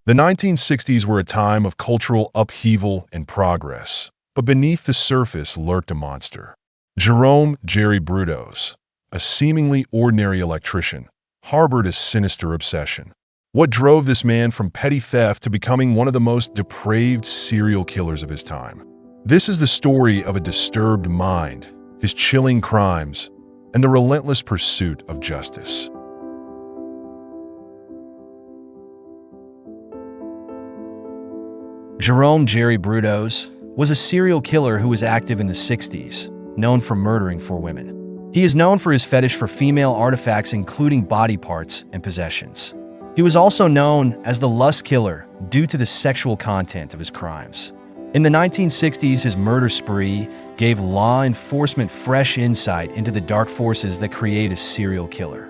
The 1960s were a time of cultural upheaval and progress, but beneath the surface lurked a monster. Gerome Jerry Brudos, a seemingly ordinary electrician, harbored a sinister obsession. What drove this man from petty theft to becoming one of the most depraved serial killers of his time? This is the story of a disturbed mind, his chilling crimes, and the relentless pursuit of justice. Gerome Jerry Brudos was a serial killer who was active in the 60s, known for murdering 4 women. He is known for his fetish for female artifacts including body parts and possessions. He was also known as the lust killer due to the sexual content of his crimes. In the 1960s, his murder spree gave law enforcement fresh insight into the dark forces that create a serial killer.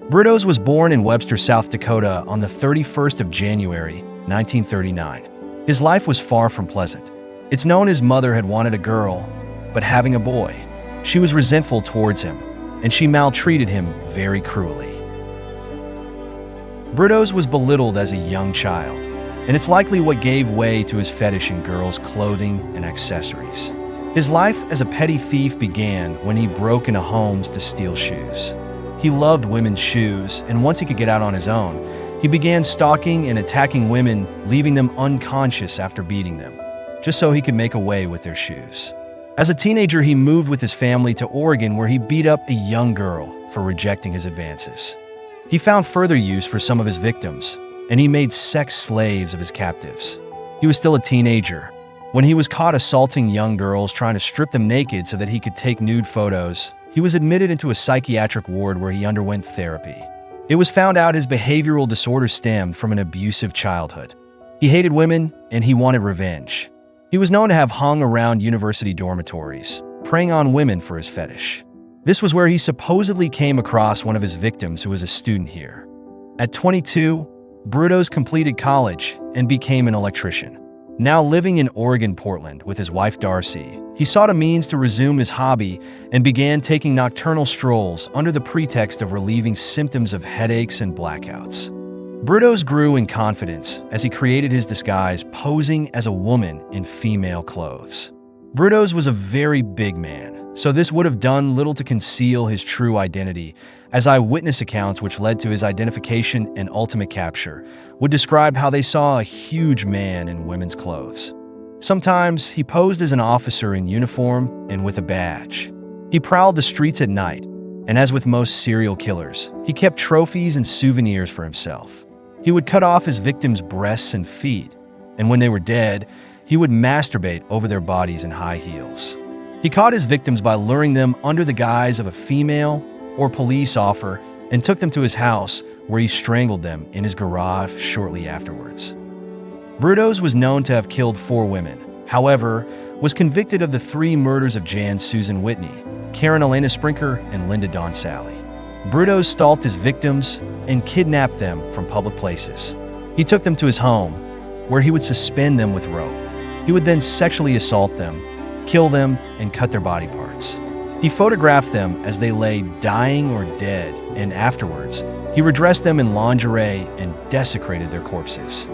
Brudos was born in Webster, South Dakota on the 31st of January, 1939. His life was far from pleasant. It's known his mother had wanted a girl, but having a boy, she was resentful towards him, and she maltreated him very cruelly. Brudos was belittled as a young child, and it's likely what gave way to his fetish in girls' clothing and accessories. His life as a petty thief began when he broke into homes to steal shoes. He loved women's shoes, and once he could get out on his own, he began stalking and attacking women, leaving them unconscious after beating them, just so he could make away with their shoes. As a teenager, he moved with his family to Oregon, where he beat up a young girl for rejecting his advances. He found further use for some of his victims, and he made sex slaves of his captives. He was still a teenager when he was caught assaulting young girls, trying to strip them naked so that he could take nude photos. He was admitted into a psychiatric ward where he underwent therapy. It was found out his behavioral disorder stemmed from an abusive childhood. He hated women, and he wanted revenge. He was known to have hung around university dormitories, preying on women for his fetish. This was where he supposedly came across one of his victims who was a student here. At 22, Brudos completed college and became an electrician. Now living in Oregon, Portland, with his wife Darcy, he sought a means to resume his hobby and began taking nocturnal strolls under the pretext of relieving symptoms of headaches and blackouts. Brudos grew in confidence as he created his disguise, posing as a woman in female clothes. Brudos was a very big man, so this would have done little to conceal his true identity, as eyewitness accounts, which led to his identification and ultimate capture, would describe how they saw a huge man in women's clothes. Sometimes he posed as an officer in uniform and with a badge. He prowled the streets at night, and as with most serial killers, he kept trophies and souvenirs for himself. He would cut off his victims' breasts and feet, and when they were dead, he would masturbate over their bodies in high heels. He caught his victims by luring them under the guise of a female or police offer and took them to his house, where he strangled them in his garage shortly afterwards. Brudos was known to have killed 4 women, however, was convicted of the 3 murders of Jan Susan Whitney, Karen Elena Sprinker, and Linda Dawn Sally. Brudos stalked his victims and kidnapped them from public places. He took them to his home, where he would suspend them with rope. He would then sexually assault them, kill them, and cut their body parts. He photographed them as they lay dying or dead, and afterwards, he redressed them in lingerie and desecrated their corpses.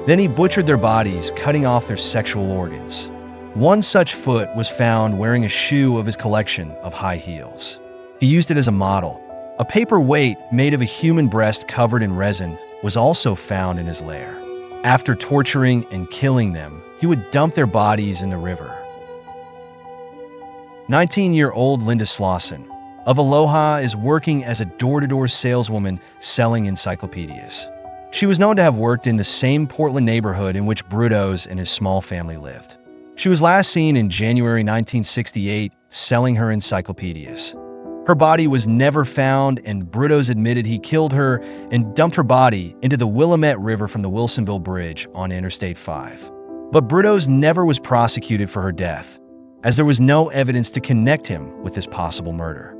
Then he butchered their bodies, cutting off their sexual organs. One such foot was found wearing a shoe of his collection of high heels. He used it as a model. A paper weight made of a human breast covered in resin was also found in his lair. After torturing and killing them, he would dump their bodies in the river. 19-year-old Linda Slauson of Aloha is working as a door-to-door saleswoman selling encyclopedias. She was known to have worked in the same Portland neighborhood in which Brudos and his small family lived. She was last seen in January 1968 selling her encyclopedias. Her body was never found, and Brudos admitted he killed her and dumped her body into the Willamette River from the Wilsonville Bridge on Interstate 5. But Brudos never was prosecuted for her death, as there was no evidence to connect him with this possible murder.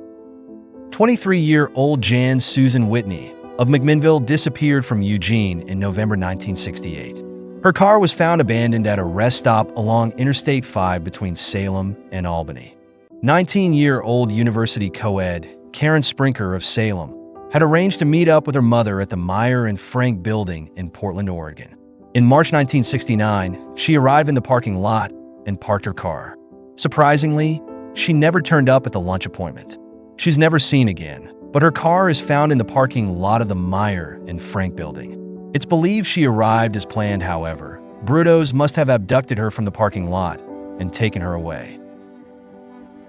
23-year-old Jan Susan Whitney of McMinnville disappeared from Eugene in November 1968. Her car was found abandoned at a rest stop along Interstate 5 between Salem and Albany. 19-year-old university co-ed Karen Sprinker of Salem had arranged to meet up with her mother at the Meyer and Frank building in Portland, Oregon. In March 1969, she arrived in the parking lot and parked her car. Surprisingly, she never turned up at the lunch appointment. She's never seen again, but her car is found in the parking lot of the Meyer and Frank building. It's believed she arrived as planned, however. Brudos must have abducted her from the parking lot and taken her away.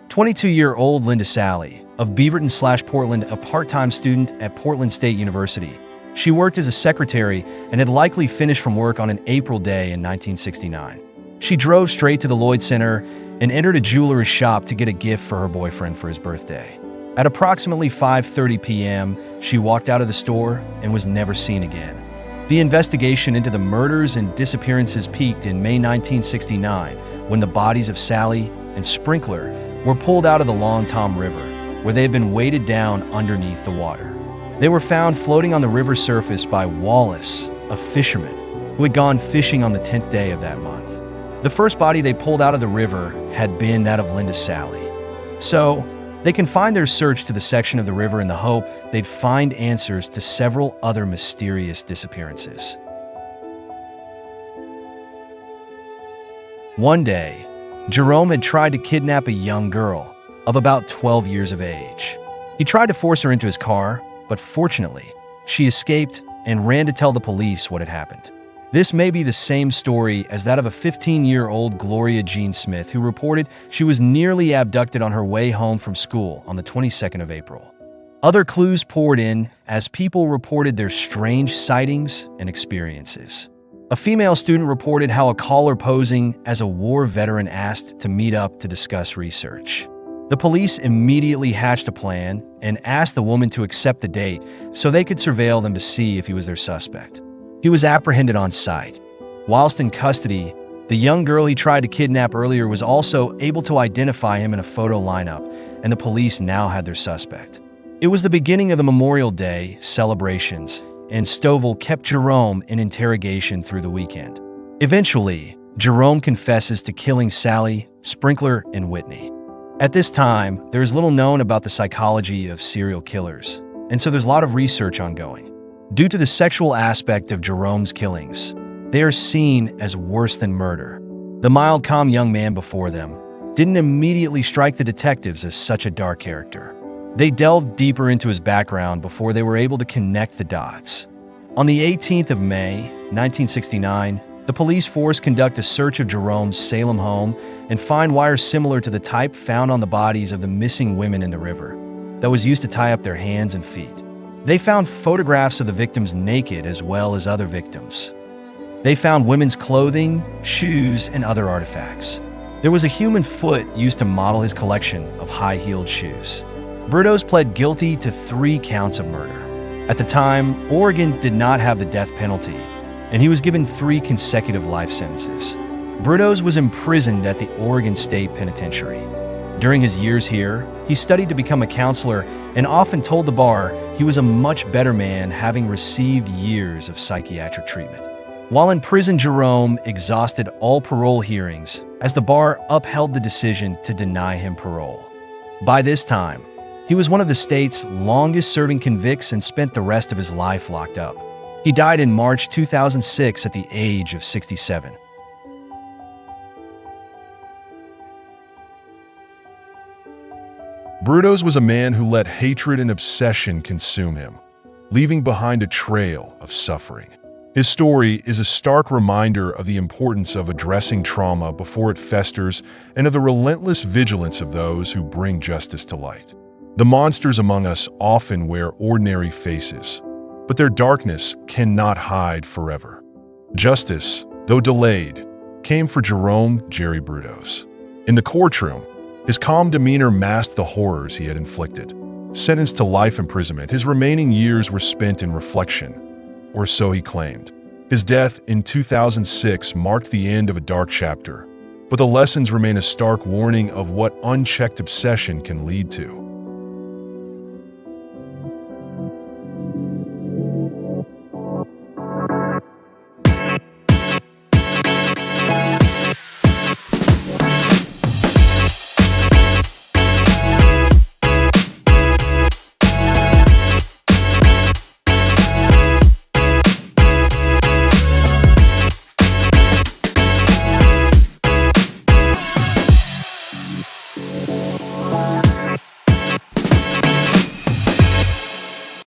22-year-old Linda Sally, of Beaverton/Portland, a part-time student at Portland State University. She worked as a secretary and had likely finished from work on an April day in 1969. She drove straight to the Lloyd Center and entered a jeweler's shop to get a gift for her boyfriend for his birthday. At approximately 5:30 p.m., she walked out of the store and was never seen again. The investigation into the murders and disappearances peaked in May 1969 when the bodies of Sally and Sprinkler were pulled out of the Long Tom River, where they had been weighted down underneath the water. They were found floating on the river surface by Wallace, a fisherman who had gone fishing on the 10th day of that month. The first body they pulled out of the river had been that of Linda Sally. So, they confined their search to the section of the river in the hope they'd find answers to several other mysterious disappearances. One day, Gerome had tried to kidnap a young girl of about 12 years of age. He tried to force her into his car, but fortunately, she escaped and ran to tell the police what had happened. This may be the same story as that of a 15-year-old Gloria Jean Smith who reported she was nearly abducted on her way home from school on the 22nd of April. Other clues poured in as people reported their strange sightings and experiences. A female student reported how a caller posing as a war veteran asked to meet up to discuss research. The police immediately hatched a plan and asked the woman to accept the date so they could surveil them to see if he was their suspect. He was apprehended on site. Whilst in custody, the young girl he tried to kidnap earlier was also able to identify him in a photo lineup, and the police now had their suspect. It was the beginning of the Memorial Day celebrations, and Stovall kept Gerome in interrogation through the weekend. Eventually, Gerome confesses to killing Sally, Sprinkler, and Whitney. At this time, there is little known about the psychology of serial killers, and so there's a lot of research ongoing. Due to the sexual aspect of Gerome's killings, they are seen as worse than murder. The mild, calm young man before them didn't immediately strike the detectives as such a dark character. They delved deeper into his background before they were able to connect the dots. On the 18th of May, 1969, the police force conduct a search of Gerome's Salem home and find wires similar to the type found on the bodies of the missing women in the river that was used to tie up their hands and feet. They found photographs of the victims naked as well as other victims. They found women's clothing, shoes, and other artifacts. There was a human foot used to model his collection of high-heeled shoes. Brudos pled guilty to 3 counts of murder. At the time, Oregon did not have the death penalty, and he was given 3 consecutive life sentences. Brudos was imprisoned at the Oregon State Penitentiary. During his years here, he studied to become a counselor and often told the bar he was a much better man having received years of psychiatric treatment. While in prison, Gerome exhausted all parole hearings as the bar upheld the decision to deny him parole. By this time, he was one of the state's longest-serving convicts and spent the rest of his life locked up. He died in March 2006 at the age of 67. Brudos was a man who let hatred and obsession consume him, leaving behind a trail of suffering. His story is a stark reminder of the importance of addressing trauma before it festers and of the relentless vigilance of those who bring justice to light. The monsters among us often wear ordinary faces, but their darkness cannot hide forever. Justice, though delayed, came for Gerome Jerry Brudos. In the courtroom, his calm demeanor masked the horrors he had inflicted. Sentenced to life imprisonment, his remaining years were spent in reflection, or so he claimed. His death in 2006 marked the end of a dark chapter, but the lessons remain a stark warning of what unchecked obsession can lead to.